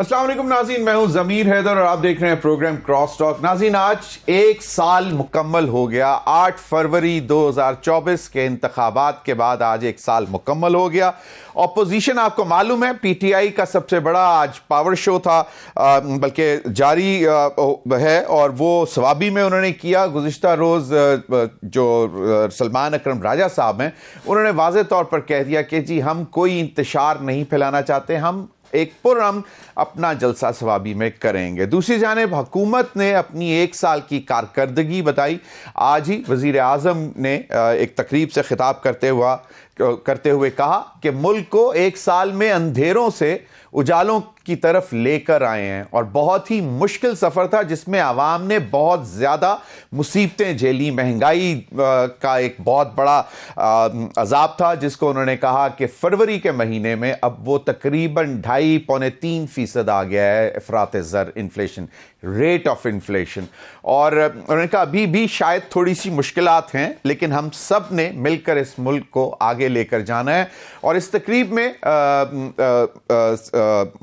अस्सलाम वालेकुम नाज़रीन, मैं हूं ज़मीर हैदर और आप देख रहे हैं प्रोग्राम क्रॉस टॉक। नाज़रीन, आज एक साल मुकम्मल हो गया। 8 फरवरी 2024 के इंतखाबात के बाद आज एक साल मुकम्मल हो गया। ऑपोजिशन आपको मालूम है, पीटीआई का सबसे बड़ा आज पावर शो था, बल्कि जारी है, और वो सवाबी में उन्होंने किया। गुज़िश्ता रोज़ जो सलमान अकरम राजा साहब हैं, उन्होंने वाज़े तौर पर कह दिया कि जी हम कोई इंतशार नहीं फैलाना चाहते, हम एक पुरअमन अपना जलसा सवाबी में करेंगे। दूसरी जानिब हुकूमत ने अपनी एक साल की कारकर्दगी बताई। आज ही वज़ीर आज़म ने एक तकरीब से खिताब करते हुए कहा कि मुल्क को एक साल में अंधेरों से उजालों की तरफ लेकर आए हैं, और बहुत ही मुश्किल सफ़र था जिसमें आवाम ने बहुत ज़्यादा मुसीबतें झेली। महंगाई का एक बहुत बड़ा अजाब था, जिसको उन्होंने कहा कि फरवरी के महीने में अब वो तकरीबन 2.5-3% आ गया है इफ़रात ज़र इन्फ्लेशन, रेट ऑफ इन्फ्लेशन। और उन्होंने कहा अभी भी शायद थोड़ी सी मुश्किलात हैं, लेकिन हम सब ने मिलकर इस मुल्क को आगे लेकर जाना है। और इस तकरीब में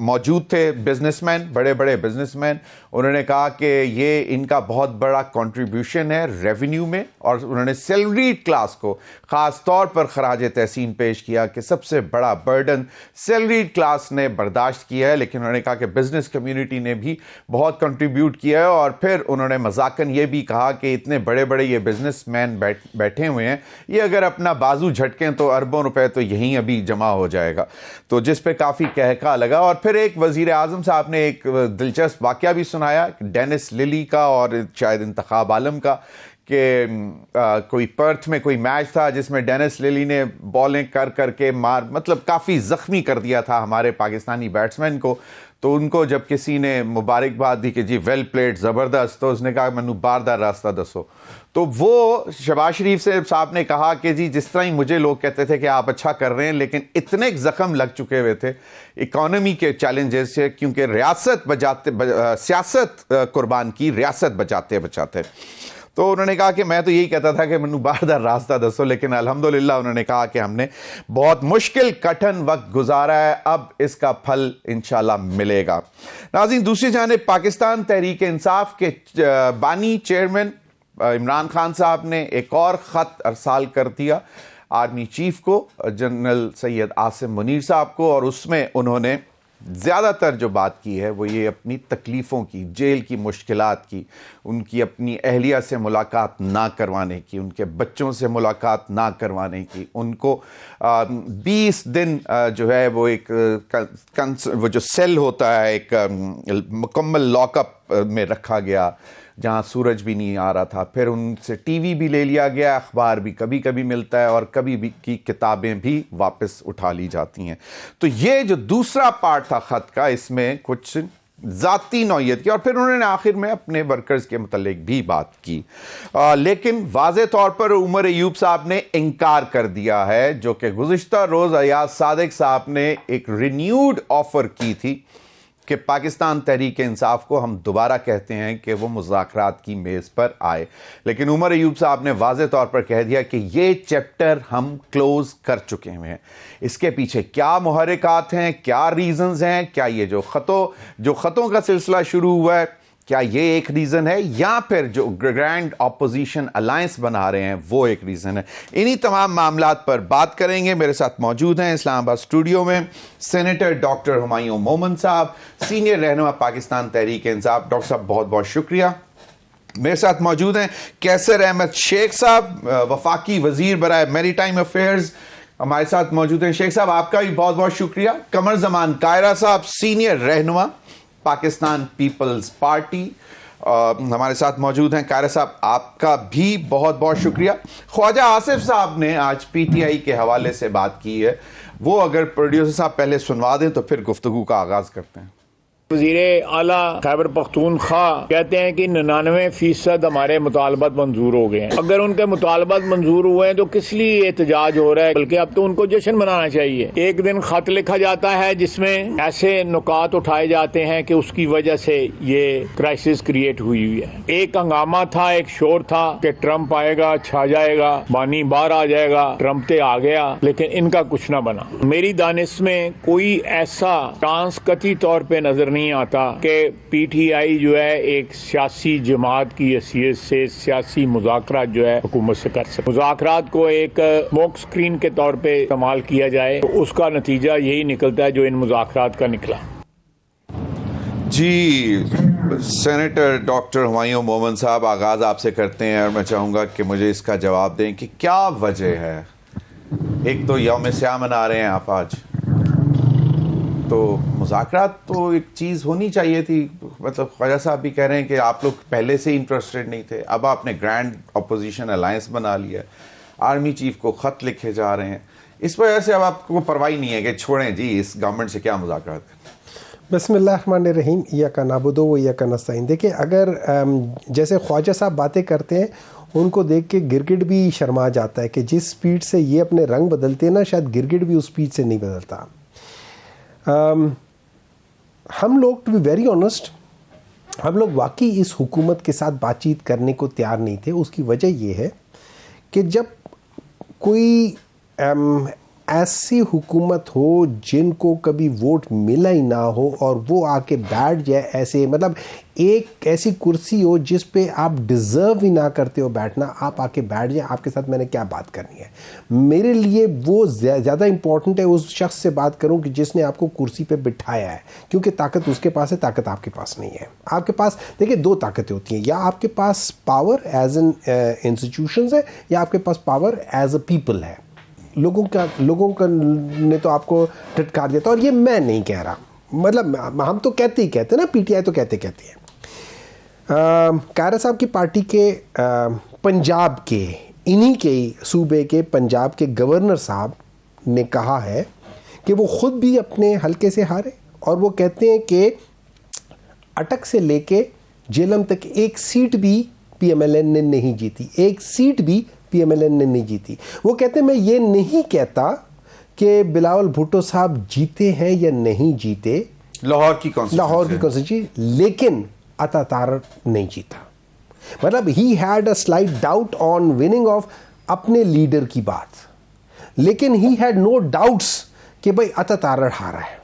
मौजूद थे बिजनेसमैन, बड़े बड़े बिजनेसमैन। उन्होंने कहा कि ये इनका बहुत बड़ा कंट्रीब्यूशन है रेवेन्यू में, और उन्होंने सैलरीड क्लास को ख़ास तौर पर खराज तहसीन पेश किया कि सबसे बड़ा बर्डन सैलरीड क्लास ने बर्दाश्त किया है। लेकिन उन्होंने कहा कि बिजनेस कम्युनिटी ने भी बहुत कंट्रीब्यूट किया है। और फिर उन्होंने मजाकन ये भी कहा कि इतने बड़े बड़े ये बिजनेसमैन बैठे हुए हैं, ये अगर अपना बाजू झटकें तो अरबों रुपए तो यहीं अभी जमा हो जाएगा, तो जिस पे काफ़ी कहका लगा। और फिर एक वज़ीर आज़म साहब ने एक दिलचस्प वाक़या भी सुनाया, डेनिस लिली का और शायद इंतखाब आलम का, कि कोई पर्थ में कोई मैच था जिसमें डेनिस लिली ने बॉलें कर करके मतलब काफ़ी ज़ख्मी कर दिया था हमारे पाकिस्तानी बैट्समैन को। तो उनको जब किसी ने मुबारकबाद दी कि जी वेल प्लेड, ज़बरदस्त, तो उसने कहा मैनू बार दा रास्ता दसो। तो वो शहबाज शरीफ से साहब ने कहा कि जी जिस तरह ही मुझे लोग कहते थे कि आप अच्छा कर रहे हैं, लेकिन इतने ज़ख्म लग चुके हुए थे इकॉनमी के चैलेंजेस से, क्योंकि सियासत कुर्बान की रियासत बचाते बचाते। तो उन्होंने कहा कि मैं तो यही कहता था कि मैनू बार दा रास्ता दसो, लेकिन अल्हम्दुलिल्लाह उन्होंने कहा कि हमने बहुत मुश्किल कठिन वक्त गुजारा है, अब इसका फल इंशाल्लाह मिलेगा। नाज़रीन, दूसरी जानिब पाकिस्तान तहरीक इंसाफ के बानी चेयरमैन इमरान खान साहब ने एक और ख़त अरसाल कर दिया आर्मी चीफ को, जनरल सैयद आसिम मुनीर साहब को, और उसमें उन्होंने ज़्यादातर जो बात की है वो ये अपनी तकलीफ़ों की, जेल की मुश्किलात की, उनकी अपनी अहलिया से मुलाकात ना करवाने की, उनके बच्चों से मुलाकात ना करवाने की, उनको 20 दिन जो है वो वो जो सेल होता है एक मुकम्मल लॉकअप में रखा गया, जहाँ सूरज भी नहीं आ रहा था। फिर उनसे टीवी भी ले लिया गया, अखबार भी कभी कभी मिलता है, और कभी भी की किताबें भी वापस उठा ली जाती हैं। तो ये जो दूसरा पार्ट था ख़त का, इसमें कुछ ज़ाती नौयत की, और फिर उन्होंने आखिर में अपने वर्कर्स के मुतल्लिक भी बात की। लेकिन वाज़े तौर पर उमर अयूब साहब ने इनकार कर दिया है, जो कि गुज़िश्ता रोज़ अयाज सादिक साहब ने एक रिन्यूड ऑफ़र की थी कि पाकिस्तान तहरीक इंसाफ को हम दोबारा कहते हैं कि वो मुज़ाकरात की मेज़ पर आए। लेकिन उमर अयूब साहब ने वाज़े तौर पर कह दिया कि ये चैप्टर हम क्लोज़ कर चुके हैं। इसके पीछे क्या मुहर्रिकात हैं, क्या रीज़न्स हैं, क्या ये जो ख़तों का सिलसिला शुरू हुआ है, क्या ये एक रीज़न है, या फिर जो ग्रैंड ऑपोजिशन अलायंस बना रहे हैं वो एक रीज़न है। इन्हीं तमाम मामलात पर बात करेंगे। मेरे साथ मौजूद हैं इस्लामाबाद स्टूडियो में सेनेटर डॉक्टर हुमायूं मोमन साहब, सीनियर रहनुमा पाकिस्तान तहरीक इंसाफ। डॉक्टर साहब बहुत बहुत शुक्रिया। मेरे साथ मौजूद हैं कैसर अहमद शेख साहब, वफाकी वज़ीर बराए मैरीटाइम अफेयर्स, हमारे साथ मौजूद हैं। शेख साहब आपका भी बहुत बहुत शुक्रिया। कमर जमान कायरा साहब, सीनियर रहनुमा पाकिस्तान पीपल्स पार्टी, हमारे साथ मौजूद हैं। कायरा साहब आपका भी बहुत बहुत शुक्रिया। ख्वाजा आसिफ साहब ने आज पीटीआई के हवाले से बात की है, वो अगर प्रोड्यूसर साहब पहले सुनवा दें तो फिर गुफ्तगू का आगाज करते हैं। वज़ीर आला खैबर पख्तूनख्वा कहते हैं कि 99% हमारे मुतालबात मंजूर हो गए हैं। अगर उनके मुतालबात मंजूर हुए हैं तो किस लिए एहतजाज हो रहा है, बल्कि अब तो उनको जश्न मनाना चाहिए। एक दिन खत लिखा जाता है जिसमें ऐसे नुकात उठाए जाते हैं कि उसकी वजह से ये क्राइसिस क्रिएट हुई है। एक हंगामा था, एक शोर था कि ट्रंप आएगा, छा जाएगा, बानी बाहर आ जाएगा, ट्रंप ते आ गया, लेकिन इनका कुछ ना बना। मेरी दानिश में कोई ऐसा चांस कतई तौर पर नजर नहीं आता कि PTI जो है एक सियासी जमात की हैसियत से सियासी मुज़ाकरात जो है हुकूमत से कर सकते। मुज़ाकरात को एक स्मोक स्क्रीन के तौर पे इस्तेमाल किया जाए तो उसका नतीजा यही निकलता है जो इन मुज़ाकरात का निकला। जी, सेनेटर डॉक्टर हुमायूं मोमिन साहब, आगाज़ आपसे करते हैं और मैं चाहूँगा कि मुझे इसका जवाब दें कि क्या वजह है। एक तो यौम स्याह मना रहे हैं आप आज, तो मुज़ाकरात तो एक चीज़ होनी चाहिए थी। मतलब ख्वाजा साहब भी कह रहे हैं कि आप लोग पहले से इंटरेस्टेड नहीं थे, अब आपने ग्रैंड अपोजिशन अलायंस बना लिया, आर्मी चीफ को ख़त लिखे जा रहे हैं, इस वजह से अब आपको परवाही नहीं है कि छोड़ें जी इस गवर्नमेंट से क्या मुज़ाकरात। बिस्मिल्लाहिर्रहमानिर्रहीम, इय्याका नअबुदु व इय्याका नस्तईन। देखिए, अगर जैसे ख्वाजा साहब बातें करते हैं उनको देख के गिरगिट भी शर्मा जाता है कि जिस स्पीड से ये अपने रंग बदलते हैं ना, शायद गिरगिट भी उस स्पीड से नहीं बदलता। हम लोग, टू बी वेरी ऑनेस्ट, हम लोग वाकई इस हुकूमत के साथ बातचीत करने को तैयार नहीं थे। उसकी वजह यह है कि जब कोई ऐसी हुकूमत हो जिनको कभी वोट मिला ही ना हो और वो आके बैठ जाए ऐसे, मतलब एक ऐसी कुर्सी हो जिस पे आप डिज़र्व ही ना करते हो बैठना, आप आके बैठ जाए, आपके साथ मैंने क्या बात करनी है। मेरे लिए वो ज़्यादा इंपॉर्टेंट है उस शख्स से बात करूं कि जिसने आपको कुर्सी पे बिठाया है, क्योंकि ताकत उसके पास है, ताकत आपके पास नहीं है। आपके पास देखिए दो ताकतें होती हैं, या आपके पास पावर एज एन इंस्टीट्यूशंस है, या आपके पास पावर एज अ पीपल है। लोगों का ने तो आपको टटकार दिया था, और ये मैं नहीं कह रहा, मतलब हम तो कहते ही कहते ना, PTI तो कहते हैं। कायरा साहब की पार्टी के पंजाब के, इन्हीं के सूबे के पंजाब के गवर्नर साहब ने कहा है कि वो खुद भी अपने हलके से हारे, और वो कहते हैं कि अटक से लेके जेलम तक एक सीट भी PMLN ने नहीं जीती, एक सीट भी PMLN ने नहीं जीती। वो कहते हैं मैं ये नहीं कहता कि बिलावल भुट्टो साहब जीते हैं या नहीं जीते लाहौर की कॉन्स्टिट्यूंसी, लेकिन अता तारड़ नहीं जीता। मतलब he had a slight doubt on winning of अपने लीडर की बात, लेकिन ही हैड नो डाउट्स कि भाई अता तारड़ हारा है।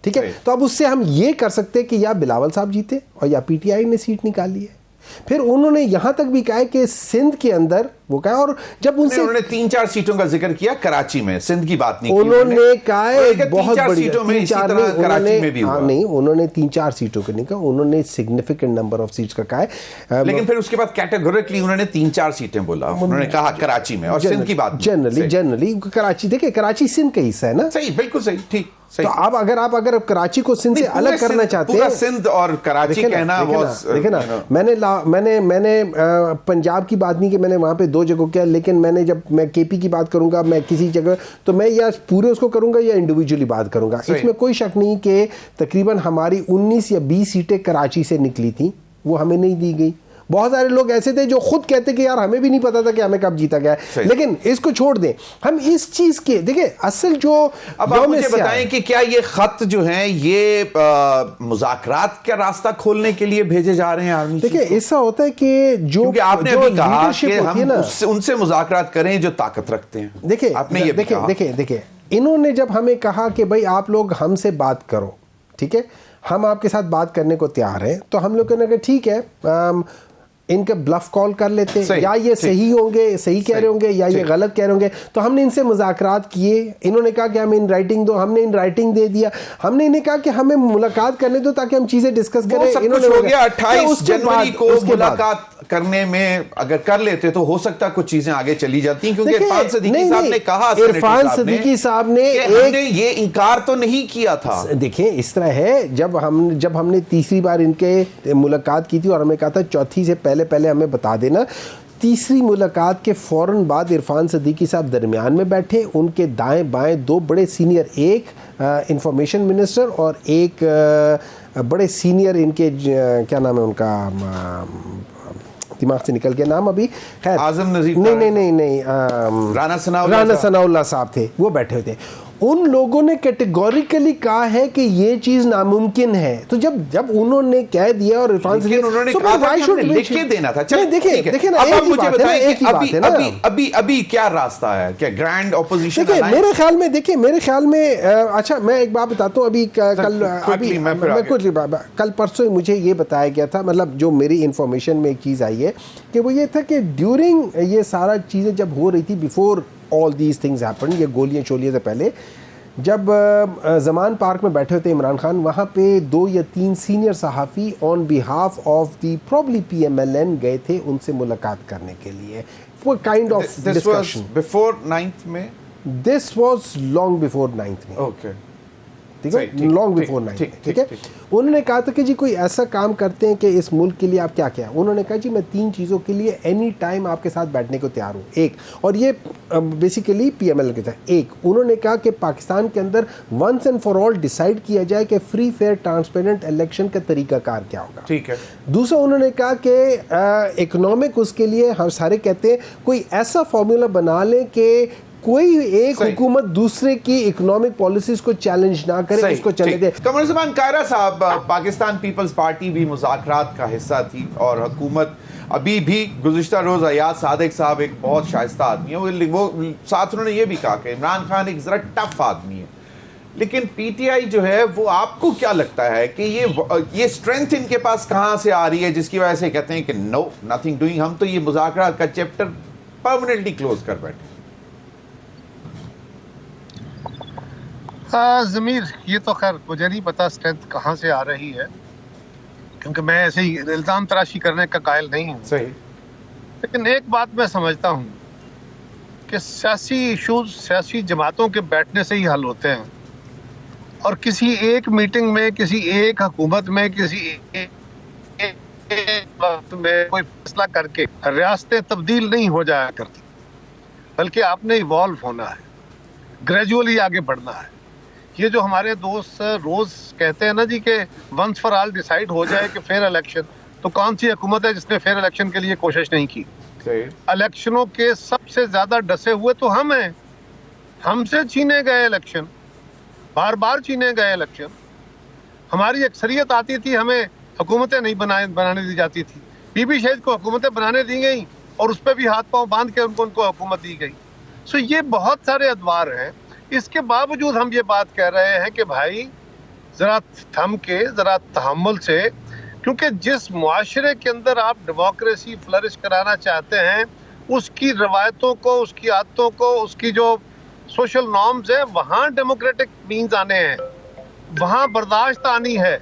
ठीक है, तो अब उससे हम ये कर सकते हैं कि या बिलावल साहब जीते और या PTI ने सीट निकाली है। फिर उन्होंने यहां तक भी कहा कि सिंध के अंदर वो कहा, और जब उन्होंने 3-4 सीटों का जिक्र किया कराची में, सिंध की बात नहीं की उन्होंने कहा बहुत बड़ी सीटों में, इसी तरह कराची में भी हुआ। नहीं, उन्होंने 3-4 सीटों के नहीं कहा, उन्होंने सिग्निफिकेंट नंबर ऑफ सीट्स का कहा है। लेकिन फिर उसके बाद कैटेगोरिकली उन्होंने 3-4 सीटें बोला, उन्होंने कहा कराची में, और सिंध की बात जनरली कराची, देखिए कराची सिंध का हिस्सा है ना। सही, बिल्कुल सही, ठीक। तो अब अगर कराची को सिंध से अलग करना चाहते हैं, सिंध और कराची कहना, देखे ना, मैंने पंजाब की बात नहीं कि मैंने वहां पे 2 जगह किया, लेकिन मैंने जब मैं KP की बात करूंगा, मैं किसी जगह, तो मैं या पूरे उसको करूंगा या इंडिविजुअली बात करूंगा। इसमें कोई शक नहीं कि तकरीबन हमारी 19 या 20 सीटें कराची से निकली थी, वो हमें नहीं दी गई। बहुत सारे लोग ऐसे थे जो खुद कहते कि यार हमें भी नहीं पता था कि हमें कब जीता गया है। लेकिन इसको छोड़ दें, हम इस चीज के देखिए असल जो, अब आप मुझे बताएं कि क्या ये खत जो हैं ये मुज़ाकरात का रास्ता खोलने के लिए भेजे जा रहे हैं आर्मी? देखिए ऐसा होता है कि जो आपने अभी कहा कि हम उनसे मुज़ाकरात करें जो ताकत रखते हैं। देखिए आपने ये देखिए इन्होंने जब हमें कहा कि भाई आप लोग हमसे बात करो, ठीक है, हम आपके साथ बात करने को तैयार हैं, तो हम लोग कहने ठीक है, इनके ब्लफ कॉल कर लेते हैं, या ये सही होंगे, सही कह रहे होंगे, या ये गलत कह रहे होंगे। तो हमने इनसे मुज़ाकरात किए, इन्होंने कहा कि हमें इन राइटिंग दो, हमने इन राइटिंग दे दिया, हमने इन्हें कहा कि हमें मुलाकात करने दो ताकि हम चीजें डिस्कस करें। इन्होंने हो गया 28 जनवरी को मुलाकात करने में अगर कर लेते तो हो सकता कुछ चीजें आगे चली जाती, क्योंकि इरफान सिद्दीकी साहब ने कहा, इरफान सिद्दीकी साहब ने ये इनकार तो नहीं किया था। देखिए इस तरह है, जब हमने तीसरी बार इनके मुलाकात की थी और हमें कहा था चौथी से पहले हमें बता देना, तीसरी मुलाकात के फौरन बाद इरफान सिद्दीकी साहब दरमियान में बैठे, उनके दाएं बाएं 2 बड़े सीनियर, एक इंफॉर्मेशन मिनिस्टर और एक बड़े सीनियर, इनके क्या नाम है उनका, दिमाग से निकल के नाम अभी, खैर आजम नजीर, नहीं, राना सनाउल्लाह साहब थे, वो बैठे हुए थे। उन लोगों ने कैटेगोरिकली कहा है कि ये चीज नामुमकिन है। तो जब उन्होंने कह दिया और इरफान से उन्होंने कहा था कि हमने लिख के देना था। चलिए देखिए ना, अब आप मुझे बताएं कि अभी क्या रास्ता है, क्या ग्रैंड ऑपोजिशन? देखिए मेरे ख्याल में अच्छा, मैं एक बात बताता हूँ। अभी कल परसों मुझे ये बताया गया था, मतलब जो मेरी इंफॉर्मेशन में एक चीज़ आई है कि वो ये था कि ड्यूरिंग ये सारा चीज़ें जब हो रही थी, before all these things happen, ये गोलियां चोलियां से पहले, जब ज़मान पार्क में बैठे होते इमरान खान, वहाँ पे 2 या 3 सीनियर सहाफ़ी on behalf of the probably PMLN गए थे उनसे मुलाकात करने के लिए, वो kind of discussion. Before 9th में? This was long before 9th में। ओके, ठीक है, लॉन्ग बिफोर 9th। ठीक है, उन्होंने कहा था कि जी कोई ऐसा काम करते हैं कि इस मुल्क के लिए आप क्या क्या। उन्होंने कहा जी मैं 3 चीज़ों के लिए एनी टाइम आपके साथ बैठने को तैयार हूँ। एक, और ये बेसिकली PML के था, एक उन्होंने कहा कि पाकिस्तान के अंदर once and for all decide किया जाए कि फ्री फेयर ट्रांसपेरेंट इलेक्शन का तरीकाकार क्या होगा। ठीक है। दूसरा, उन्होंने कहा कि इकोनॉमिक, उसके लिए हम सारे कहते हैं कोई ऐसा फॉर्मूला बना लें कि कोई एक हुकूमत दूसरे की इकोनॉमिक पॉलिसीज को चैलेंज ना करे, उसको चले दे। कमर ज़मान कायरा साहब, पाकिस्तान पीपल्स पार्टी भी मुज़ाकरात का हिस्सा थी और हुकूमत अभी भी, गुज़िश्ता रोज़ अयाज सादिक साहब एक बहुत शाइस्ता आदमी है, वो साथ उन्होंने ये भी कहा कि इमरान खान एक ज़रा टफ आदमी है, लेकिन PTI जो है वो, आपको क्या लगता है कि ये स्ट्रेंथ इनके पास कहाँ से आ रही है जिसकी वजह से कहते हैं कि नो नथिंग डूइंग, हम तो ये मुज़ाकरात का चैप्टर परमानेंटली क्लोज कर बैठे? ज़मीर, ये तो खैर मुझे नहीं पता स्ट्रेंथ कहाँ से आ रही है, क्योंकि मैं ऐसे ही इल्ज़ाम तराशी करने का कायल नहीं हूँ। सही। लेकिन एक बात मैं समझता हूँ कि सियासी इशूज सियासी जमातों के बैठने से ही हल होते हैं, और किसी एक मीटिंग में, किसी एक हुकूमत में, किसी एक वक्त में कोई फैसला करके रियासतें तब्दील नहीं हो जाया करती, बल्कि आपने इवॉल्व होना है, ग्रेजुअली आगे बढ़ना है। ये जो हमारे दोस्त रोज कहते हैं ना जी कि वंस फॉर ऑल डिसाइड हो जाए कि फेयर इलेक्शन, तो कौन सी हुकूमत है जिसने फेयर इलेक्शन के लिए कोशिश नहीं की? इलेक्शनों के सबसे ज्यादा डसे हुए तो हम हैं। हमसे छीने गए इलेक्शन, बार बार छीने गए इलेक्शन। हमारी अक्सरियत आती थी, हमें हुकूमतें नहीं बनाने दी जाती थी। बीबी शहीद को हुकूमतें बनाने दी गई और उस पर भी हाथ पांव बांध के उनको हुकूमत दी गई। सो ये बहुत सारे अदवार हैं। इसके बावजूद हम ये बात कह रहे हैं कि भाई ज़रा थम के, ज़रा तहम्मुल से, क्योंकि जिस मुआशरे के अंदर आप डेमोक्रेसी फ्लरिश कराना चाहते हैं, उसकी रवायतों को, उसकी आदतों को, उसकी जो सोशल नॉर्म्स है, वहाँ डेमोक्रेटिक मीन्स आने हैं, वहाँ बर्दाश्त आनी है।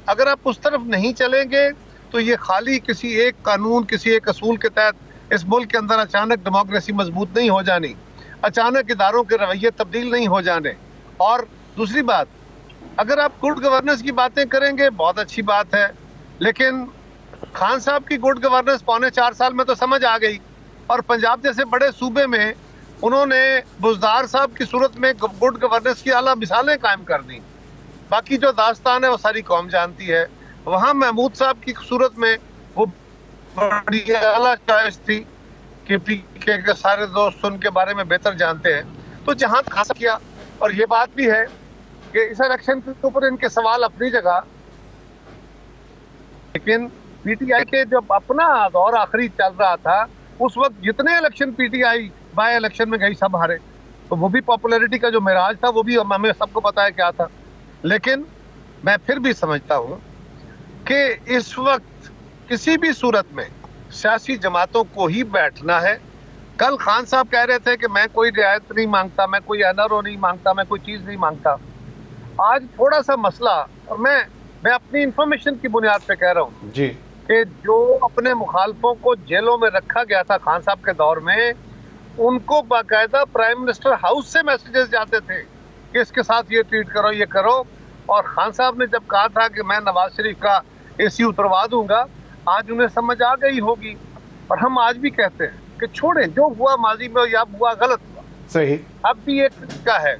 अगर आप उस तरफ नहीं चलेंगे तो ये खाली किसी एक कानून, किसी एक असूल के तहत इस मुल्क के अंदर अचानक डेमोक्रेसी मजबूत नहीं हो जानी, अचानक इदारों के रवैये तब्दील नहीं हो जाने। और दूसरी बात, अगर आप गुड गवर्नेंस की बातें करेंगे, बहुत अच्छी बात है, लेकिन खान साहब की गुड गवर्नेंस 3.25 साल में तो समझ आ गई, और पंजाब जैसे बड़े सूबे में उन्होंने बुज़दार साहब की सूरत में गुड गवर्नेंस की आला मिसालें कायम कर दी। बाकी जो दास्तान है वो सारी कौम जानती है। वहाँ महमूद साहब की सूरत में वो बड़ी आला चॉइस थी कि PK के सारे दोस्त उनके बारे में बेहतर जानते हैं। तो जहाँ खास किया, और ये बात भी है कि इस इलेक्शन के ऊपर इनके सवाल अपनी जगह, लेकिन PTI के जब अपना दौर आखिरी चल रहा था, उस वक्त जितने इलेक्शन PTI बाय इलेक्शन में गई सब हारे, तो वो भी पॉपुलैरिटी का जो मिराज था वो भी हमें सबको पता है क्या था। लेकिन मैं फिर भी समझता हूँ कि इस वक्त किसी भी सूरत में सियासी जमातों को ही बैठना है। कल खान साहब कह रहे थे कि मैं कोई रियायत नहीं मांगता, मैं कोई NRO नहीं मांगता, मैं कोई चीज़ नहीं मांगता। आज थोड़ा सा मसला, और मैं अपनी इंफॉर्मेशन की बुनियाद पे कह रहा हूँ जी, कि जो अपने मुखालफों को जेलों में रखा गया था खान साहब के दौर में, उनको बाकायदा प्राइम मिनिस्टर हाउस से मैसेजेस जाते थे कि इसके साथ ये ट्वीट करो, ये करो। और खान साहब ने जब कहा था कि मैं नवाज शरीफ का AC उतरवा दूंगा, आज उन्हें समझ आ गई होगी। और हम आज भी कहते हैं कि छोड़ें, जो हुआ माजी में या हुआ गलत हुआ, सही, अब भी एक तरीका है।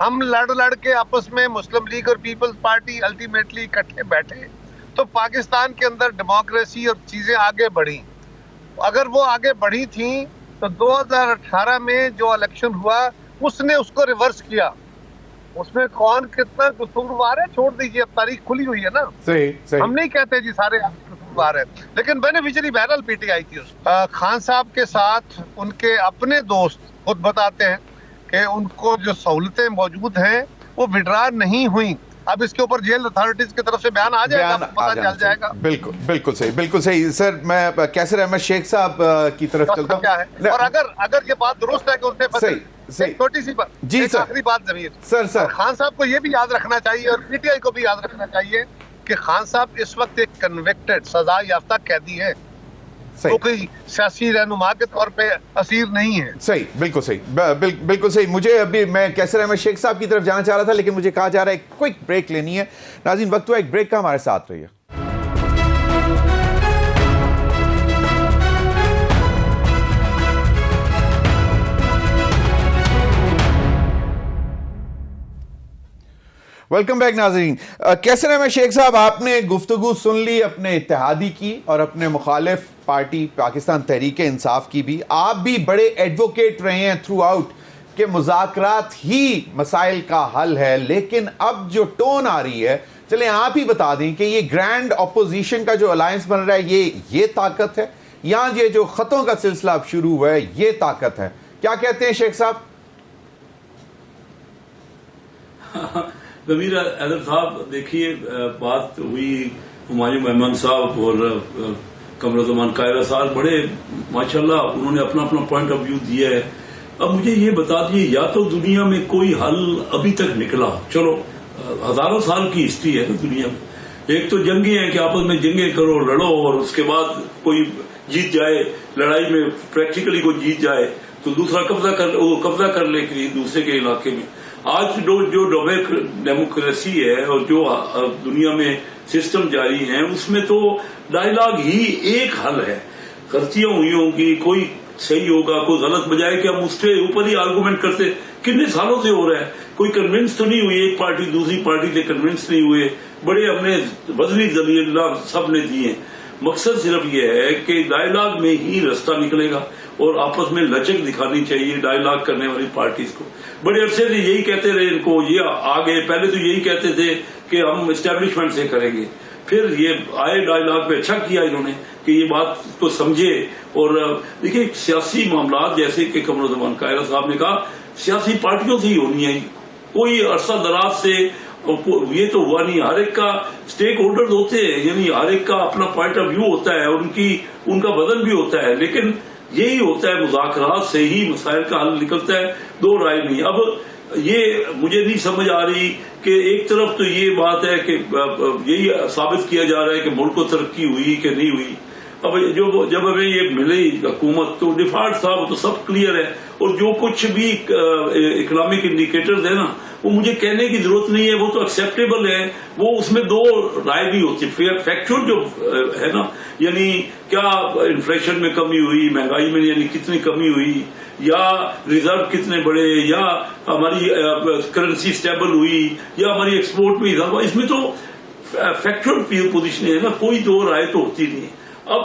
हम लड़ के आपस में मुस्लिम लीग और पीपल्स पार्टी अल्टीमेटली इकट्ठे बैठे तो पाकिस्तान के अंदर डेमोक्रेसी और चीजें आगे बढ़ी। अगर वो आगे बढ़ी थी तो 2018 में जो इलेक्शन हुआ उसने उसको रिवर्स किया। उसमें कौन कितना कसूरवार है छोड़ दीजिए, अब तारीख खुली हुई है ना। सही सही। हम नहीं कहते जी सारे कसूरवार है, लेकिन बेनिफिशियरी बहरहाल पीटीआई थी। खान साहब के साथ उनके अपने दोस्त खुद बताते हैं कि उनको जो सहूलतें मौजूद हैं वो विड्रा नहीं हुई। अब इसके ऊपर जेल अथॉरिटीज की तरफ से बयान आ जाएगा, पता चल जाएगा। बिल्कुल बिल्कुल सही, बिल्कुल सही। सर मैं कैसर अहमद शेख साहब की तरफ चलता हूं। क्या है, और अगर ये बात दुरुस्त है कि उनसे सही छोटी सी बात जी सर, आखिरी बात जमीर सर खान साहब को ये भी याद रखना चाहिए और पीटीआई को भी याद रखना चाहिए कि खान साहब इस वक्त एक कन्विक्टेड सजा याफ्ता कैदी है, वो कोई सियासी रहनुमा के तौर पे असीर नहीं है। सही, बिल्कुल सही, बिल्कुल सही। मुझे अभी मैं कैसर अहमद शेख साहब की तरफ जाना चाह रहा था, लेकिन मुझे कहा जा रहा है क्विक ब्रेक लेनी है। नाज़रीन, वक्त हुआ एक ब्रेक का, हमारे साथ रहिए। वेलकम बैक नाज़रीन। कैसर अहमद शेख साहब, आपने गुफ्तगू सुन ली अपने इत्तेहादी की और अपने मुखालिफ पार्टी पाकिस्तान तहरीक इंसाफ की भी। आप भी बड़े एडवोकेट रहे हैं थ्रू आउट कि मुज़ाकरात ही मसाइल का हल है, लेकिन अब जो टोन आ रही है, चलें आप ही बता दें कि ये ग्रैंड अपोजिशन का जो अलायंस बन रहा है, ये ताकत है या ये जो खतों का सिलसिला अब शुरू हुआ है, ये ताकत है? क्या कहते हैं शेख साहब? ज़मीर अहमद साहब, देखिए बात हुई हुमायूं मेमन साहब और कमरुज़्ज़मान कायरा साहब, बड़े माशाल्लाह उन्होंने अपना अपना पॉइंट ऑफ व्यू दिया है। अब मुझे ये बता दीजिए, या तो दुनिया में कोई हल अभी तक निकला, चलो हजारों साल की हिस्ट्री है ना दुनिया में, एक तो जंगे हैं कि आपस में जंगे करो, लड़ो और उसके बाद कोई जीत जाए, लड़ाई में प्रैक्टिकली कोई जीत जाए तो दूसरा कब्जा कर ले किसी दूसरे के इलाके में। आज जो डेमोक्रेसी है और जो दुनिया में सिस्टम जारी है, उसमें तो डायलॉग ही एक हल है। गलतियां हुई होंगी, कोई सही होगा, कोई गलत, बजाय कि हम उसके ऊपर ही आर्गूमेंट करते कितने सालों से हो रहा है। कोई कन्विंस तो नहीं हुई, एक पार्टी दूसरी पार्टी से कन्विंस नहीं हुए, बड़े हमने वजनी दलील सब ने दिए। मकसद सिर्फ ये है कि डायलॉग में ही रास्ता निकलेगा और आपस में लचक दिखानी चाहिए डायलॉग करने वाली पार्टीज को। बड़े अरसे से यही कहते रहे, इनको ये आगे पहले तो यही कहते थे कि हम एस्टेब्लिशमेंट से करेंगे, फिर ये आए डायलॉग पे, अच्छा किया इन्होंने कि ये बात को समझे। और देखिए सियासी मामला, जैसे कि कमरुज़्ज़मान कायरा साहब ने कहा, सियासी पार्टियों से ही होनी है, कोई अरसा दराज से ये तो हुआ नहीं। हर एक का स्टेक होल्डर होते हैं, यानी हर एक का अपना पॉइंट ऑफ व्यू होता है, उनका वजन भी होता है, लेकिन यही होता है मुज़ाकरात से ही मसाइल का हल निकलता है, दो राय नहीं। अब ये मुझे नहीं समझ आ रही कि एक तरफ तो ये बात है कि यही साबित किया जा रहा है कि मुल्क को तरक्की हुई कि नहीं हुई। अब जब हमें ये मिली हुकूमत तो डिफॉल्ट था, वो तो सब क्लियर है, और जो कुछ भी इकोनॉमिक इंडिकेटर्स है ना, वो मुझे कहने की जरूरत नहीं है, वो तो एक्सेप्टेबल है। वो उसमें दो राय भी होती है, फैक्चुअल जो है ना, यानी क्या इन्फ्लेशन में कमी हुई, महंगाई में यानी कितनी कमी हुई, या रिजर्व कितने बढ़े, या हमारी करेंसी स्टेबल हुई, या हमारी एक्सपोर्ट में इजाफा, इसमें तो फैक्चुअल पोजीशन है ना, कोई दो राय तो होती नहीं है। अब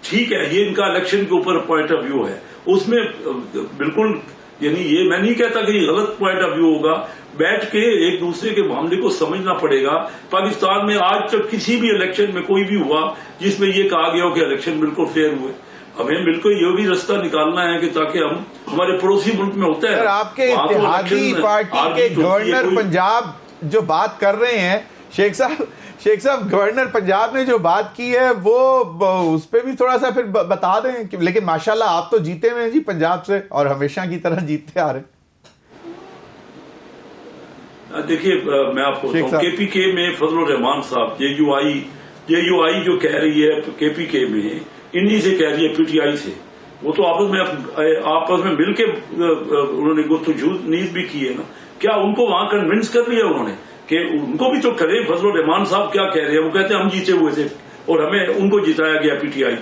ठीक है, ये इनका इलेक्शन के ऊपर पॉइंट ऑफ व्यू है, उसमें बिल्कुल, यानी ये मैं नहीं कहता कि ये गलत पॉइंट ऑफ व्यू होगा, बैठ के एक दूसरे के मामले को समझना पड़ेगा। पाकिस्तान में आज तक किसी भी इलेक्शन में कोई भी हुआ जिसमें ये कहा गया हो कि इलेक्शन बिल्कुल फेयर हुए, हमें बिल्कुल ये भी रास्ता निकालना है कि ताकि हम हमारे पड़ोसी मुल्क में होता है। आपके इत्तेहादी पार्टी के गवर्नर पंजाब जो बात कर रहे हैं, शेख साहब गवर्नर पंजाब ने जो बात की है वो उस पर भी थोड़ा सा फिर बता दें। लेकिन माशाल्लाह आप तो जीते हुए हैं जी पंजाब से, और हमेशा की तरह जीतते आ रहे। देखिए मैं आपको बताऊं, केपीके में फजलुर रहमान साहब, जेयूआई जो कह रही है केपीके में, इन्हीं से कह रही है पीटीआई से, वो तो आपस में मिलके उन्होंने गुफ्तगू भी की है ना, क्या उनको वहां कन्विंस कर लिया उन्होंने कि उनको भी तो करे। फजलुर रहमान साहब क्या कह रहे हैं, वो कहते हैं हम जीते हुए थे और हमें उनको जिताया गया पीटीआई।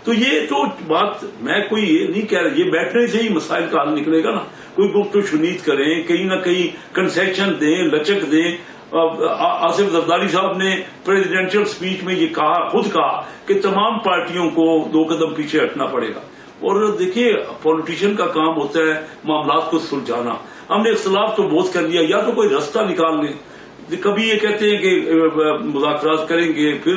तो ये तो बात, मैं कोई ये नहीं कह रहा, ये बैठने से ही मसाइल का हल निकलेगा ना। कोई गुफ्तगू शुनीद करें, कहीं ना कहीं कंसेशन दें, लचक दें। आसिफ जरदारी साहब ने प्रेसिडेंशियल स्पीच में ये खुद कहा कि तमाम पार्टियों को 2 कदम पीछे हटना पड़ेगा। और देखिए पॉलिटिशियन का काम होता है मामलात को सुलझाना। हमने इख्तलाफ तो बहुत कर लिया, या तो कोई रास्ता निकाल लें। कभी ये कहते हैं कि मुज़ाकरात करेंगे, फिर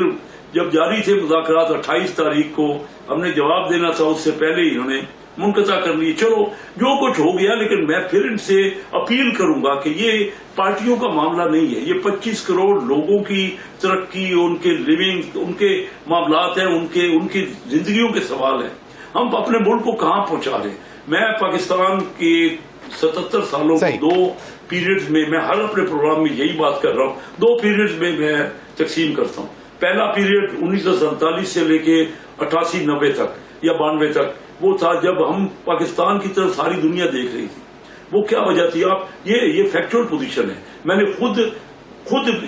जब जारी थे मुज़ाकरात 28 तारीख को हमने जवाब देना था, उससे पहले ही इन्होंने मुनक़ता कर ली। चलो जो कुछ हो गया, लेकिन मैं फिर इनसे अपील करूंगा कि ये पार्टियों का मामला नहीं है, ये 25 करोड़ लोगों की तरक्की, उनके लिविंग, उनके मामलात हैं, उनकी जिंदगियों के सवाल है। हम अपने मुल्क को कहां पहुंचा रहे हैं। मैं पाकिस्तान के 77 सालों को 2 पीरियड्स में, मैं हर अपने प्रोग्राम में यही बात कर रहा हूं, 2 पीरियड्स में मैं तकसीम करता हूं। पहला पीरियड 1947 से लेके 88-90 तक या 92 तक, वो था जब हम पाकिस्तान की तरफ सारी दुनिया देख रही थी। वो क्या वजह थी? आप ये फैक्चुअल पोजीशन है। मैंने खुद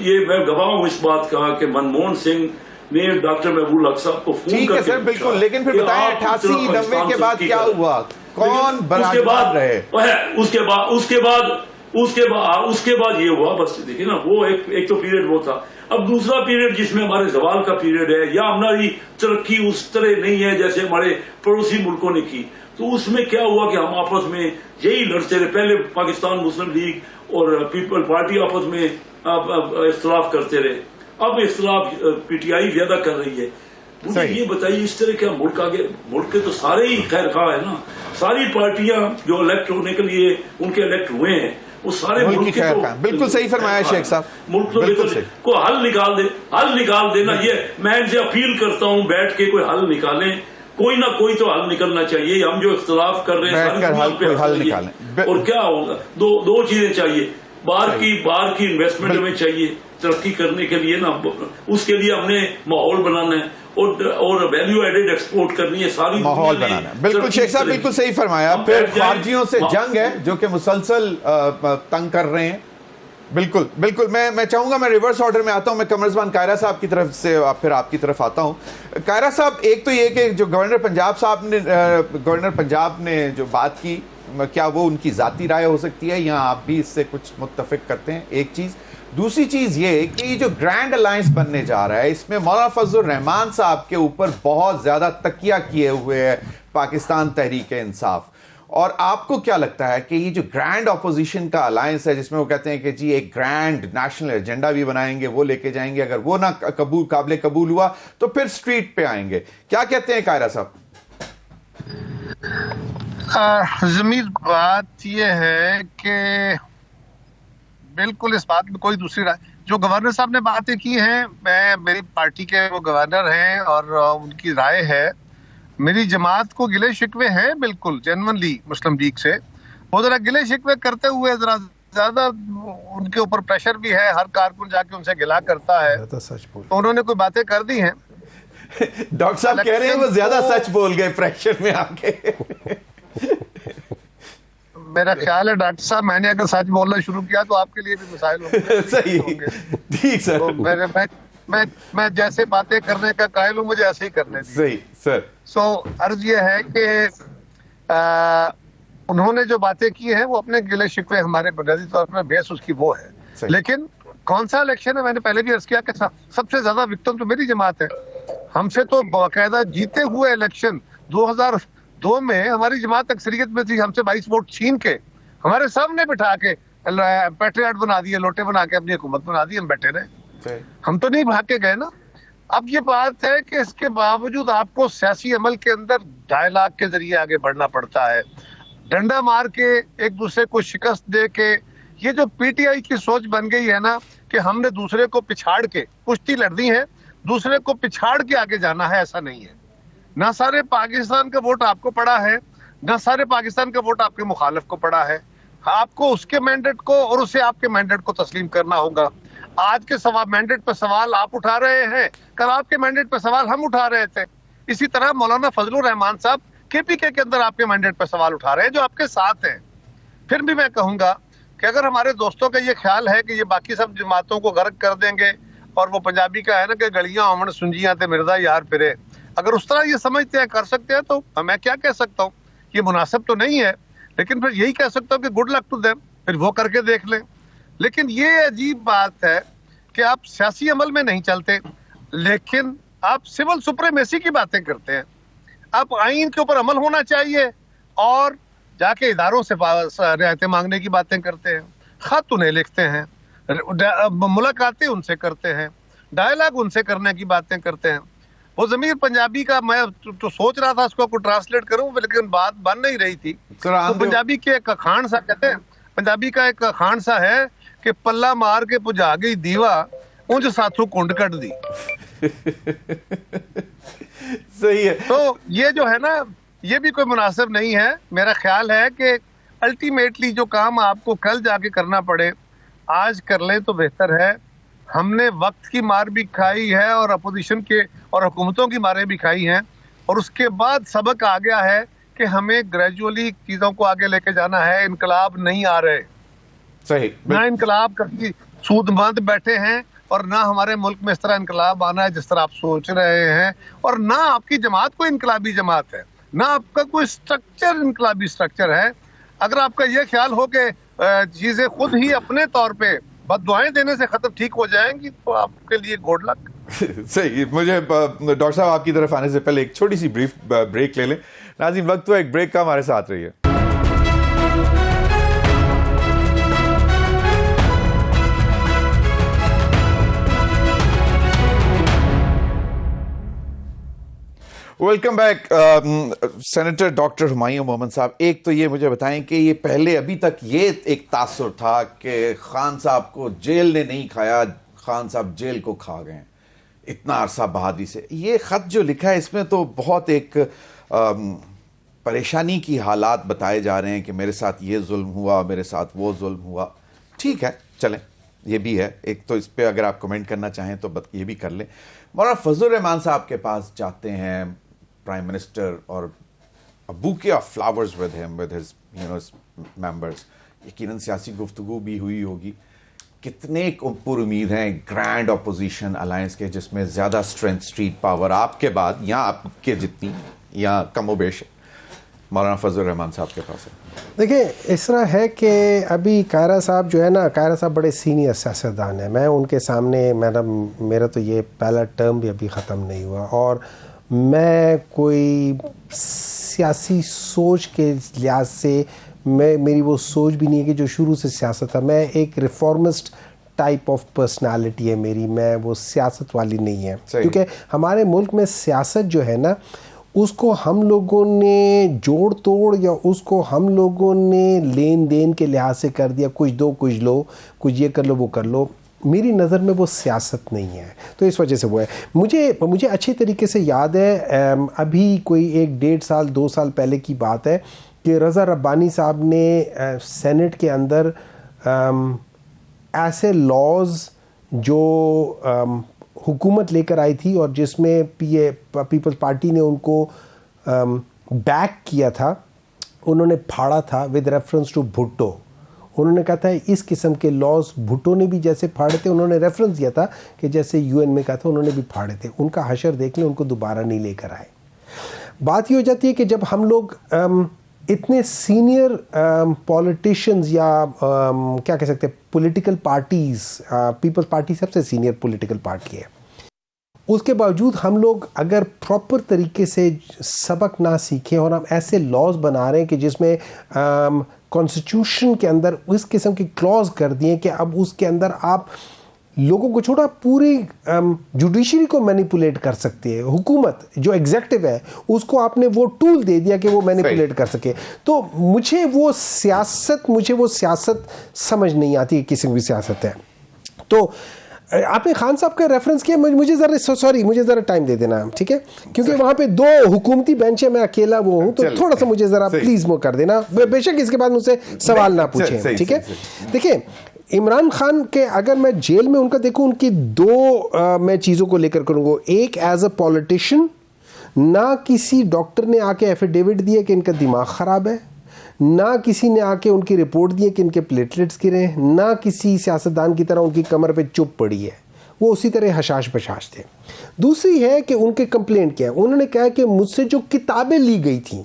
ये मैं गवाह हूं इस बात का कि मनमोहन सिंह ने डॉक्टर महबूब हक साहब को फोन करके, सर बिल्कुल, लेकिन फिर बताएं 88-90 के बाद क्या हुआ, कौन बराबर रहे? उसके बाद ये हुआ, बस देखिए ना, वो एक तो पीरियड वो था। अब दूसरा पीरियड जिसमें हमारे जवाल का पीरियड है, या हमारी तरक्की उस तरह नहीं है जैसे हमारे पड़ोसी मुल्कों ने की, तो उसमें क्या हुआ कि हम आपस में यही लड़ते रहे। पहले पाकिस्तान मुस्लिम लीग और पीपल पार्टी आपस में इख्तलाफ करते रहे, अब इख्तलाफ पीटीआई ज्यादा कर रही है। मुझे ये बताइए, इस तरह क्या मुल्क आगे, मुल्क के तो सारे ही खैर खा है ना, सारी पार्टियां जो इलेक्ट होने के लिए उनके इलेक्ट हुए हैं, वो सारे मुल्क के तो बिल्कुल सही फरमाया शेख साहब, मुल्क तो को हल निकाल देना। ये मैं इनसे अपील करता हूं, बैठ के कोई हल निकालें, कोई ना कोई तो हल निकलना चाहिए। हम जो इख्तलाफ कर रहे हैं सारी हल निकालें। और क्या होगा, दो चीजें चाहिए। बाहर की इन्वेस्टमेंट हमें चाहिए तरक्की करने के लिए ना, उसके लिए हमने माहौल बनाना है और वैल्यू एडेड एक्सपोर्ट करनी है, सारी माहौल बनाना है। बिल्कुल शेख साहब, बिल्कुल सही फरमाया। फिर खारजियों से जंग है जो कि मुसलसल तंग कर रहे हैं। बिल्कुल बिल्कुल, मैं चाहूंगा, मैं रिवर्स ऑर्डर में आता हूं। मैं कमरज़बान कायरा साहब की तरफ से फिर आपकी तरफ आता हूं। कायरा साहब, एक तो ये कि जो गवर्नर पंजाब ने जो बात की, क्या वो उनकी जाती राय हो सकती है या आप भी इससे कुछ मुत्तफिक करते हैं? एक चीज। दूसरी चीज ये कि जो ग्रैंड अलायंस बनने जा रहा है, इसमें मौलाना फजलुर रहमान साहब के ऊपर बहुत ज्यादा तकिया किए हुए है पाकिस्तान तहरीक इंसाफ, और आपको क्या लगता है कि ये जो ग्रैंड ऑपोजिशन का अलायंस है, जिसमें वो कहते हैं कि जी एक ग्रैंड नेशनल एजेंडा भी बनाएंगे, वो लेके जाएंगे, अगर वो ना काबिल कबूल हुआ तो फिर स्ट्रीट पे आएंगे, क्या कहते हैं कायरा साहब? जमीर, बात यह है कि बिल्कुल इस बात में कोई दूसरी राय, जो गवर्नर साहब ने बातें की हैं, मेरी पार्टी के वो गवर्नर हैं और उनकी राय है, मेरी जमात को गिले शिकवे हैं बिल्कुल जेन्युइनली मुस्लिम लीग से। वो जरा गिले शिकवे करते हुए जरा ज्यादा उनके ऊपर प्रेशर भी है, हर कारकुन जाके उनसे गिला करता है, तो उन्होंने कोई बातें कर दी हैं। डॉक्टर साहब कह रहे हैं वो ज्यादा सच बोल गए प्रेशर में आके। मेरा ख्याल है डॉक्टर साहब, मैंने अगर सच बोलना शुरू किया तो आपके लिए भी मिसाइल होंगे। सही, ठीक सर। तो मैं जैसे बातें करने का कायल हूं, मुझे ऐसे ही करने दीजिए। सही सर। सो अर्ज ये है कि उन्होंने जो बातें की हैं वो अपने गिले शिकवे हमारे बुनियादी तौर पर बेस उसकी वो है, लेकिन कौन सा इलेक्शन है, मैंने पहले भी अर्ज किया कि सबसे ज्यादा विक्टिम तो मेरी जमात है। हमसे तो बाकायदा जीते हुए इलेक्शन 2002 में हमारी जमात अक्सरियत में थी, हमसे 22 वोट छीन के हमारे सामने बिठा के पैट्रियट बना दिए, लोटे बना के अपनी हुकूमत बना दी, हम बैठे रहे, हम तो नहीं भाग के गए ना। अब ये बात है कि इसके बावजूद आपको सियासी अमल के अंदर डायलॉग के जरिए आगे बढ़ना पड़ता है, डंडा मार के एक दूसरे को शिकस्त दे के। ये जो पीटीआई की सोच बन गई है ना कि हमने दूसरे को पिछाड़ के कुश्ती लड़नी है, दूसरे को पिछाड़ के आगे जाना है, ऐसा नहीं है। ना सारे पाकिस्तान का वोट आपको पड़ा है, ना सारे पाकिस्तान का वोट आपके मुखालिफ को पड़ा है। आपको उसके मैंडेट को और उसे आपके मैंडेट को तस्लीम करना होगा। आज के मैंडेट पर सवाल आप उठा रहे हैं, कल आपके मैंडेट पर सवाल हम उठा रहे थे। इसी तरह मौलाना फजलुर रहमान साहब केपीके के अंदर आपके मैंडेट पर सवाल उठा रहे हैं जो आपके साथ हैं। फिर भी मैं कहूंगा कि अगर हमारे दोस्तों का ये ख्याल है कि ये बाकी सब जमातों को गर्क कर देंगे, और वो पंजाबी का है ना कि गलियां अमन सुंजियां ते मिर्जा यार फिरे, अगर उस तरह ये समझते हैं कर सकते हैं तो मैं क्या कह सकता हूँ, ये मुनासिब तो नहीं है, लेकिन फिर यही कह सकता हूँ कि गुड लक टू देम, फिर वो करके देख लें। लेकिन ये अजीब बात है कि आप सियासी अमल में नहीं चलते, लेकिन आप सिविल सुप्रीमेसी की बातें करते हैं। आप आइन के ऊपर अमल होना चाहिए और जाके इदारों से रियायतें मांगने की बातें करते हैं, खत उन्हें लिखते हैं, मुलाकातें उनसे करते हैं, डायलॉग उनसे करने की बातें करते हैं। वो ज़मीर पंजाबी का मैं तो सोच रहा था उसको ट्रांसलेट करूं, लेकिन बात बन नहीं रही थी। तो पंजाबी के एक अखान सा कहते हैं, पंजाबी का एक अखान सा है कि पल्ला मार के पुजा गई दीवा, उंज साथू कुंड कट दी। सही है। तो ये जो है ना, ये भी कोई मुनासिब नहीं है। मेरा ख्याल है कि अल्टीमेटली जो काम आपको कल जाके करना पड़े, आज कर लें तो बेहतर है। हमने वक्त की मार भी खाई है और अपोजिशन के और हुकूमतों की मारें भी खाई हैं, और उसके बाद सबक आ गया है कि हमें ग्रेजुअली चीजों को आगे लेके जाना है। इनकलाब नहीं आ रहे, सही ना इनकलाब कभी सूदबंद बैठे हैं, और ना हमारे मुल्क में इस तरह इनकलाब आना है जिस तरह आप सोच रहे हैं, और ना आपकी जमात कोई इनकलाबी जमात है, ना आपका कोई स्ट्रक्चर इनकलाबी स्ट्रक्चर है। अगर आपका यह ख्याल हो कि चीजें खुद ही अपने तौर पे बददुआएं देने से खत्म ठीक हो जाएंगी, तो आपके लिए गुड लक। सही। मुझे डॉक्टर साहब आपकी तरफ आने से पहले एक छोटी सी ब्रीफ ब्रेक ले लें। नाज़रीन, वक्त हुआ एक ब्रेक का, हमारे साथ रहिए। Welcome back. Senator doctor Humayun Mohammad साहब, एक तो ये मुझे बताएं कि ये पहले अभी तक ये एक तासुर था कि खान साहब को जेल ने नहीं खाया, खान साहब जेल को खा गए इतना अरसा बहादुरी से। ये ख़त जो लिखा है इसमें तो बहुत एक परेशानी की हालात बताए जा रहे हैं कि मेरे साथ ये जुल्म हुआ, मेरे साथ वो जुल्म हुआ। ठीक है, चलें, ये भी है। एक तो इस पर अगर आप कमेंट करना चाहें तो ये भी कर लें। मौलाना फजलुर रहमान साहब के पास जाते हैं प्राइम मिनिस्टर, और a bouquet of flowers with him, with his his members. यकीनन सियासी गुफ्तगू भी हुई होगी। कितने पुर उम्मीद हैं ग्रैंड अपोजिशन अलायंस के, जिसमें ज़्यादा स्ट्रेंथ, स्ट्रीट पावर आपके बाद या आपके जितनी या कमोबेश मौलाना फजलुर रहमान साहब के पास है। देखिए, इस तरह है कि अभी कायरा साहब जो है ना, कायरा साहब बड़े सीनियर सियासतदान हैं। मैं उनके सामने, मेरा तो ये पहला टर्म भी अभी ख़त्म नहीं हुआ, और मैं कोई सियासी सोच के लिहाज से मेरी वो सोच भी नहीं है कि जो शुरू से सियासत है। मैं एक रिफॉर्मिस्ट टाइप ऑफ पर्सनालिटी है मेरी, मैं वो सियासत वाली नहीं है। क्योंकि हमारे मुल्क में सियासत जो है ना, उसको हम लोगों ने जोड़ तोड़ या उसको हम लोगों ने लेन देन के लिहाज से कर दिया, कुछ दो कुछ लो, कुछ ये कर लो वो कर लो। मेरी नज़र में वो सियासत नहीं है, तो इस वजह से वो है। मुझे अच्छे तरीके से याद है, अभी कोई 1-1.5 साल 2 साल पहले की बात है कि रज़ा रब्बानी साहब ने सेनेट के अंदर ऐसे लॉज जो हुकूमत लेकर आई थी और जिसमें पीपल्स पार्टी ने उनको बैक किया था, उन्होंने फाड़ा था विद रेफरेंस टू भुट्टो। उन्होंने कहा था इस किस्म के लॉज भुट्टो ने भी जैसे फाड़े थे, उन्होंने रेफरेंस दिया था कि जैसे यूएन में कहा था उन्होंने भी फाड़े थे। उनका हशर देख लें, उनको दोबारा नहीं लेकर आए। बात ये हो जाती है कि जब हम लोग इतने सीनियर पॉलिटिशियंस या क्या कह सकते हैं पॉलिटिकल पार्टीज़, पीपल्स पार्टी सबसे सीनियर पॉलिटिकल पार्टी है, उसके बावजूद हम लोग अगर प्रॉपर तरीके से सबक ना सीखें और हम ऐसे लॉज बना रहे हैं कि जिसमें कॉन्स्टिट्यूशन के अंदर इस किस्म की क्लॉज कर दिए कि अब उसके अंदर आप लोगों को छोड़ा पूरी जुडिशरी को मैनिपुलेट कर सकती है। हुकूमत जो एग्जेक्टिव है उसको आपने वो टूल दे दिया कि वो मैनिपुलेट कर सके। तो मुझे वो सियासत समझ नहीं आती, किसी भी सियासत है। तो आपने खान साहब का रेफरेंस किया, मुझे ज़रा टाइम दे देना, ठीक है, क्योंकि वहाँ पे 2 हुकूमती बेंच है, मैं अकेला वो हूँ, तो थोड़ा सा मुझे ज़रा प्लीज़ वो कर देना। बेशक इसके बाद मुझसे सवाल ना पूछें, ठीक है। देखिए, इमरान खान के अगर मैं जेल में उनका देखूँ, उनकी 2 मैं चीज़ों को लेकर करूँगा। एक, एज अ पॉलिटिशियन, ना किसी डॉक्टर ने आके एफिडेविट दिया कि इनका दिमाग ख़राब है, ना किसी ने आके उनकी रिपोर्ट दी कि इनके प्लेटलेट्स गिरे हैं, ना किसी सियासतदान की तरह उनकी कमर पे चुप पड़ी है। वो उसी तरह हशाश बशाश थे। दूसरी है कि उनके कंप्लेंट क्या है, उन्होंने कहा कि मुझसे जो किताबें ली गई थी,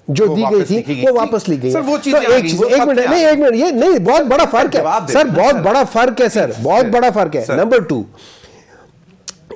जो दी गई थी, वो वापस ली गई है। एक मिनट, ये नहीं, बहुत बड़ा फर्क है सर, बहुत बड़ा फर्क है सर, बहुत बड़ा फर्क है। नंबर 2,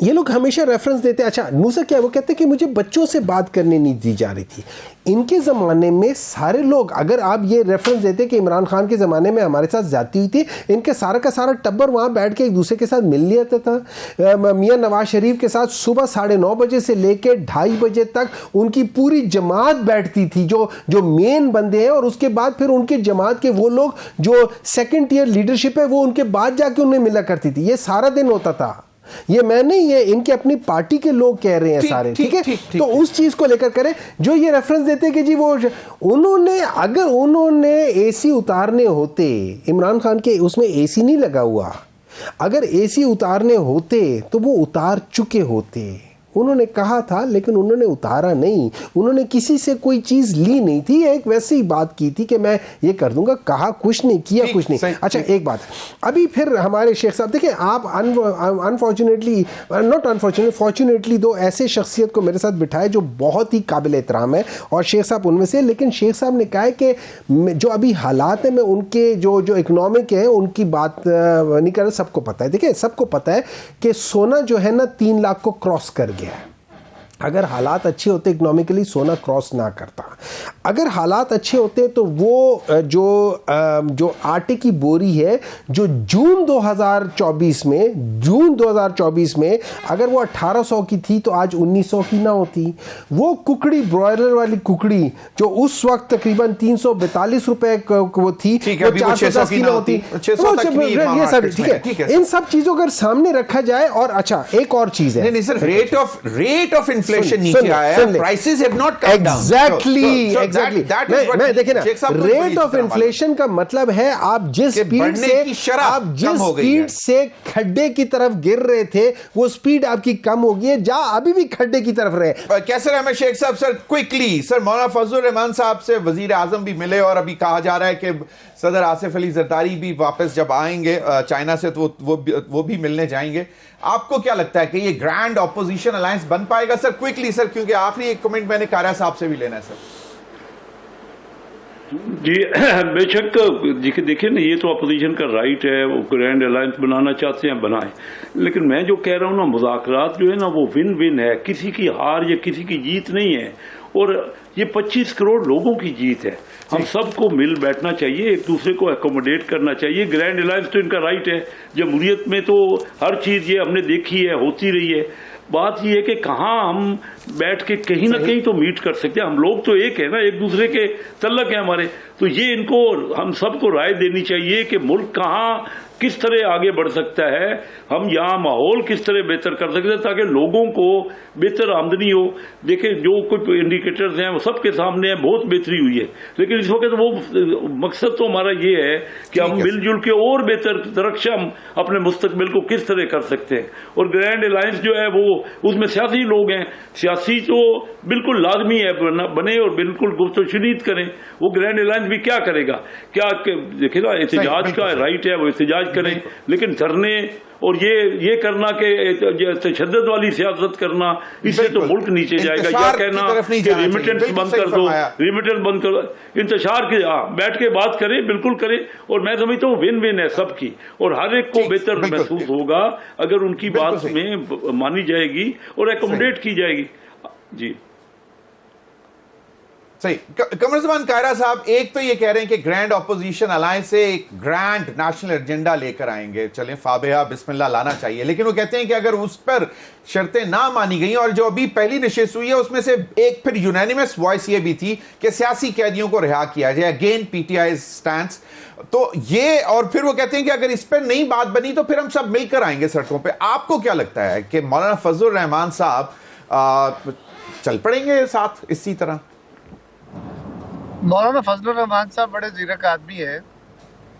ये लोग हमेशा रेफरेंस देते हैं। अच्छा नूसर क्या है, वो कहते हैं कि मुझे बच्चों से बात करने नहीं दी जा रही थी। इनके ज़माने में सारे लोग, अगर आप ये रेफरेंस देते कि इमरान खान के ज़माने में हमारे साथ ज्यादती हुई थी, इनके सारा का सारा टब्बर वहाँ बैठ के एक दूसरे के साथ मिल लिया था। मियाँ नवाज शरीफ के साथ सुबह 9:30 बजे से लेकर 2:30 बजे तक उनकी पूरी जमात बैठती थी, जो मेन बंदे हैं, और उसके बाद फिर उनके जमात के वो लोग जो सेकेंड टियर लीडरशिप है वो उनके बाद जाके उन्हें मिला करती थी। ये सारा दिन होता था। ये मैं नहीं, ये इनके अपनी पार्टी के लोग कह रहे हैं सारे, ठीक है। तो उस चीज को लेकर करें जो ये रेफरेंस देते हैं कि जी वो उन्होंने, अगर उन्होंने एसी उतारने होते, इमरान खान के उसमें एसी नहीं लगा हुआ, अगर एसी उतारने होते तो वो उतार चुके होते। उन्होंने कहा था लेकिन उन्होंने उतारा नहीं, उन्होंने किसी से कोई चीज ली नहीं थी, एक वैसे ही बात की थी कि मैं ये कर दूंगा, कहा कुछ नहीं, किया कुछ नहीं। अच्छा एक बात, अभी फिर हमारे शेख साहब देखिए, आप अनफॉर्चुनेटली, नॉट अनफॉर्चुनेटली, फॉर्चुनेटली दो ऐसे शख्सियत को मेरे साथ बिठाए जो बहुत ही काबिल एहतराम है, और शेख साहब उनमें से। लेकिन शेख साहब ने कहा है कि जो अभी हालात है, मैं उनके जो इकोनॉमिक है उनकी बात नहीं कर रहा, सबको पता है। देखिए सबको पता है कि सोना जो है ना 3 लाख को क्रॉस कर गया। अगर हालात अच्छे होते इकोनॉमिकली, सोना क्रॉस ना करता। अगर हालात अच्छे होते तो वो जो आटे की बोरी है जो जून 2024 में अगर वो 1800 की थी तो आज 1900 की ना होती। वो कुकड़ी, ब्रॉयलर वाली कुकड़ी जो उस वक्त तकरीबन 342 रुपए वो थी, वो 410 की ना होती। ये सब ठीक है, इन सब चीजों को सामने रखा जाए। और अच्छा एक और चीज है, नहीं सर, रेट ऑफ इन्फ्लेशन नीचे आया है, prices have not come down. Exactly मैं देखिए ना, रेट ऑफ इन्फ्लेशन का मतलब है आप जिस स्पीड से खड्डे की तरफ गिर रहे थे वो स्पीड आपकी कम हो गई है, जहां अभी भी खड्डे की तरफ रहे। कैसे रहमत शेख साहब, सर क्विकली, सर मौलाना फजलुर रहमान साहब से वजीर आजम भी मिले, और अभी कहा जा रहा है कि सदर आसिफ अली जरदारी भी वापस जब आएंगे चाइना से तो वो भी मिलने जाएंगे। आपको क्या लगता है कि ये ग्रैंड ऑपोजिशन अलायंस बन पाएगा सर? क्विकली सर, क्योंकि आखिरी एक कमेंट मैंने कारा साहब से भी लेना है सर। जी बेशक देखिए ना, ये तो अपोजिशन का राइट है, वो ग्रैंड अलायंस बनाना चाहते हैं बनाएं, लेकिन मैं जो कह रहा हूँ ना, मुज़ाकरात जो है ना वो विन विन है, किसी की हार या किसी की जीत नहीं है, और ये 25 करोड़ लोगों की जीत है। हम सबको मिल बैठना चाहिए, एक दूसरे को एकोमोडेट करना चाहिए। ग्रैंड अलायंस तो इनका राइट है, जमहूरियत में तो हर चीज़ ये हमने देखी है, होती रही है। बात ये है कि कहाँ हम बैठ के कहीं ना कहीं तो मीट कर सकते हैं। हम लोग तो एक है ना, एक दूसरे के तल्लक है हमारे, तो ये इनको हम सबको राय देनी चाहिए कि मुल्क कहाँ किस तरह आगे बढ़ सकता है, हम यहाँ माहौल किस तरह बेहतर कर सकते हैं ताकि लोगों को बेहतर आमदनी हो। देखिए जो कुछ इंडिकेटर्स हैं वो सबके सामने है, बहुत बेहतरी हुई है, लेकिन इस वक्त वो मकसद तो हमारा ये है कि हम मिलजुल के और बेहतर तरक्शम अपने मुस्तकबिल को किस तरह कर सकते हैं। और ग्रैंड अलायंस जो है वो उसमें सियासी लोग हैं, सियासी तो बिल्कुल लाजमी है बने और बिल्कुल गुफ्तशुनीद करें। वो ग्रैंड अलायंस भी क्या करेगा, क्या देखिए ना, एहतजाज का राइट है, वो एहतजाज करें, लेकिन धरने और ये करना कि तशद्दुद वाली सियासत करना, इससे तो मुल्क नीचे जाएगा। या कहना कि रिमिटेंस बंद कर दो, रिमिटेंस बंद कर दो, इंतशार के बैठ के बात करें, बिल्कुल करें। और मैं समझता हूँ विन विन है सबकी, और हर एक को बेहतर महसूस होगा अगर उनकी बात में मानी जाएगी और एकोमोडेट की जाएगी। जी सही। कमरुज़्ज़मान कायरा साहब, एक तो ये कह रहे हैं कि ग्रैंड ऑपोजिशन अलायंस से एक ग्रैंड नेशनल एजेंडा लेकर आएंगे, चलें फाबिहा बिस्मिल्लाह लाना चाहिए, लेकिन वो कहते हैं कि अगर उस पर शर्तें ना मानी गई, और जो अभी पहली नशिस्त हुई है उसमें से एक फिर यूनानिमस वॉइस ये भी थी कि सियासी कैदियों को रिहा किया जाए, अगेन पीटीआई स्टैंड्स, तो ये, और फिर वो कहते हैं कि अगर इस पर नई बात बनी तो फिर हम सब मिलकर आएंगे सड़कों पर। आपको क्या लगता है कि मौलाना फजलुर रहमान साहब चल पड़ेंगे साथ इसी तरह? मौलाना फजलुर रहमान साहब बड़े ज़ीरक आदमी है,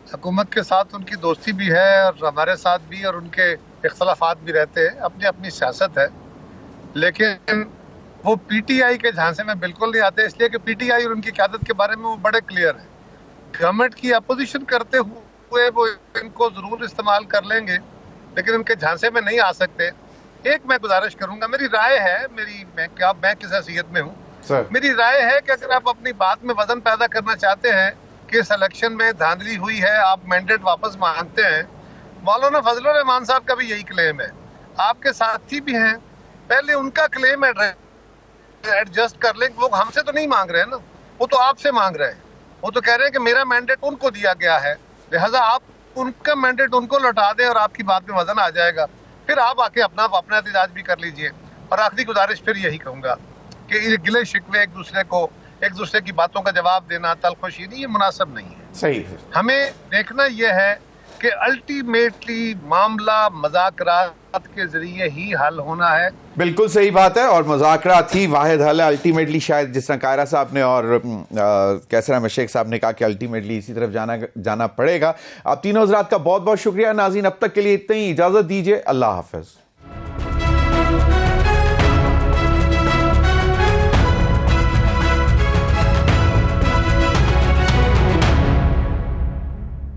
हुकूमत के साथ उनकी दोस्ती भी है और हमारे साथ भी, और उनके इख्तलाफात भी रहते हैं, अपनी अपनी सियासत है, लेकिन वो पीटीआई के झांसे में बिल्कुल नहीं आते, इसलिए कि पीटीआई और उनकी क़यादत के बारे में वो बड़े क्लियर है। गवर्नमेंट की अपोजिशन करते हुए वो इनको ज़रूर इस्तेमाल कर लेंगे, लेकिन उनके झांसे में नहीं आ सकते। एक मैं गुजारिश करूँगा, मेरी राय है, मैं किस हैसियत में हूँ, मेरी राय है कि अगर आप अपनी बात में वजन पैदा करना चाहते हैं कि इस इलेक्शन में धांधली हुई है, आप मैंडेट वापस मांगते हैं, मौलाना फजलुर रहमान साहब का भी यही क्लेम है। आपके साथी भी हैं, पहले उनका क्लेम एडजस्ट कर लें। लोग हमसे तो नहीं मांग रहे हैं ना, वो तो आपसे मांग रहे हैं। वो तो कह रहे हैं कि मेरा मैंडेट उनको दिया गया है, लिहाजा आप उनका मैंडेट उनको लौटा दें और आपकी बात में वजन आ जाएगा। फिर आप आके अपना एहतजाज भी कर लीजिए। और आखिरी गुजारिश फिर यही कहूंगा कि ये गिले शिकवे एक दूसरे की बातों का जवाब देना, तलखुशी, ये मुनासिब नहीं है। सही। हमें देखना यह है कि अल्टीमेटली मामला मुज़ाकरात के जरिए ही हल होना है। बिल्कुल सही बात है, और मुज़ाकरात ही वाहिद हल है अल्टीमेटली। शायद जिस तरह कायरा साहब ने और कैसर अहमद शेख साहब ने कहा कि अल्टीमेटली इसी तरफ जाना पड़ेगा। आप तीनों हज़रात का बहुत बहुत शुक्रिया। नाज़रीन, अब तक के लिए इतना ही, इजाज़त दीजिए। अल्लाह हाफ़िज़।